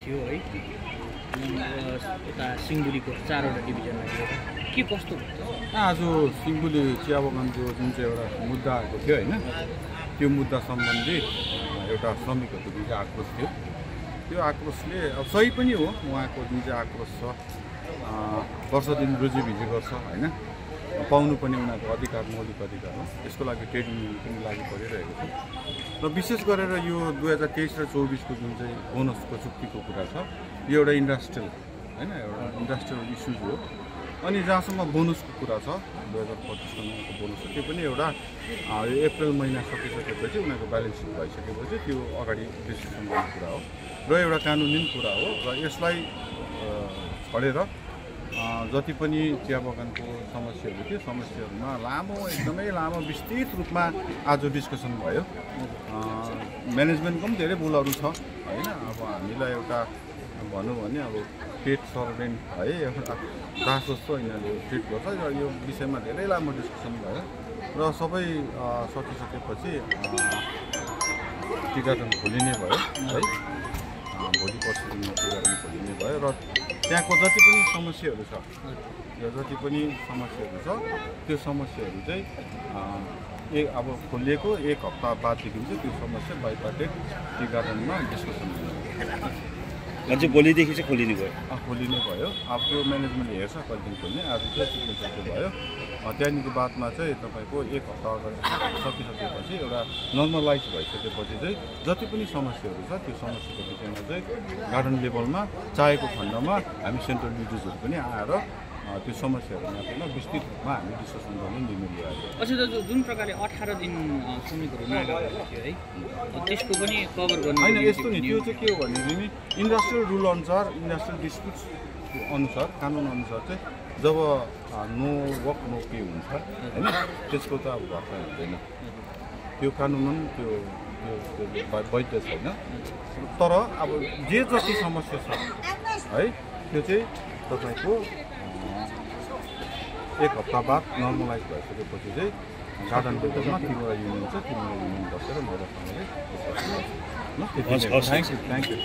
थियो है यता सिंहबुलीको 4वटा डिभिजन लाग्यो के कस्तो आज सिंहबुली चिया बगानको जुन चाहिँ एउटा मुद्दा आएको थियो हैन त्यो मुद्दा सम्बन्धी एउटा श्रमिकहरूको जुन चाहिँ आक्रोश थियो त्यो आक्रोशले अब सही पनि हो उहाँको जुन चाहिँ आक्रोश छ वर्ष दिन रोजीभिजी गर्छ हैन पाउनु पनि उनीहरूको अधिकार मौलिक अधिकार हो यसको लागि ट्रेड युनियन पनि लागि परिरहेको छ र विशेष गरेर यो 2023 र 24 को जुन चाहिँ बोनसको चुक्तिको कुरा छ यो एउटा इन्डस्ट्रियल हैन एउटा इन्डस्ट्रियल इस्युज हो अनि जहाँसम्म बोनसको कुरा छ 2025 को नयाँको बोनस त्यो पनि एउटा अप्रिल महिना सकिसकेपछि उनीहरूको ब्यालेन्स सिट भइसकेपछि त्यो अगाडि डिस्कसन गर्ने कुरा हो र एउटा कानुनी कुरा हो र यसलाई छडेर जति पनि चिया बगानको समस्याहरू थियो समस्याहरूमा लामो एकदमै लामो विस्तृत रूपमा आज डिस्कसन भयो म्यानेजमेन्टको पनि धेरै भुलहरू छ हैन अब हामीलाई एउटा भनौँ भने अब पेट सर्भेन्ट है एउटा दास जस्तो यिनीहरूले ट्रिट गर्छ र यो विषयमा धेरै लामो डिस्कसन भयो र सबै सकिसकेपछि टी गार्डन खोलिने भयो है भोलि पर्सिदेखि टी गार्डन खोलिने भयो र त्यहाँको जति पनि समस्याहरू छ यो जति पनि समस्याहरू छ त्यो समस्याहरू चाहिँ अब खोलिएको 1 हप्ता बाददेखि चाहिँ त्यो समस्या बाइपार्टेड टी गार्डनमा डिस्कसन हुने अझै भोलिदेखि चाहिँ खोलिने भयो अब त्यो म्यानेजमेन्टले हेर्छ कहिले खोल्ने आज चाहिँ सिग्नेचरको भयो त्यहाँदेखिको बादमा चाहिँ तपाईँको 1 हप्ता अगाडि सकिसकेपछि एउटा नर्मलाइज भइसकेपछि चाहिँ जति पनि समस्याहरू छ त्यो समस्याको विषयमा चाहिँ गार्डन लेभलमा चाहेको खण्डमा हामी सेन्ट्रल डिजिजहरू पनि आएर त्यो समस्याहरूमा विस्तृत रूपमा हामी डिस्कसन गर्ने निर्णय लिएको छ। अच्छा दाजु जुन प्रकारले 18 दिन श्रमिकहरू नागा भएको थियो है त्यसको पनि कभर गर्नु हैन यस्तो नि त्यो चाहिँ के हो भनेदेखि इन्डस्ट्रियल रुल अनुसार इन्डस्ट्रियल डिस्प्युट्स अनुसार कानुन अनुसार चाहिँ जब नो वर्क नो पे हुन्छ हैन त्यसको त अब भर्खर हुँदैन त्यो कानुन त्यो वैध छैन तर अब जे जति समस्या छ है त्यो चाहिँ तपाईको 1 हप्ता बाद नर्मलाइज भइसकेपछि चाहिँ गार्डन लेभलमा तिम्रो युनियन छ तिम्रो युनियन बसेर मजासँगले थ्याङ्क यू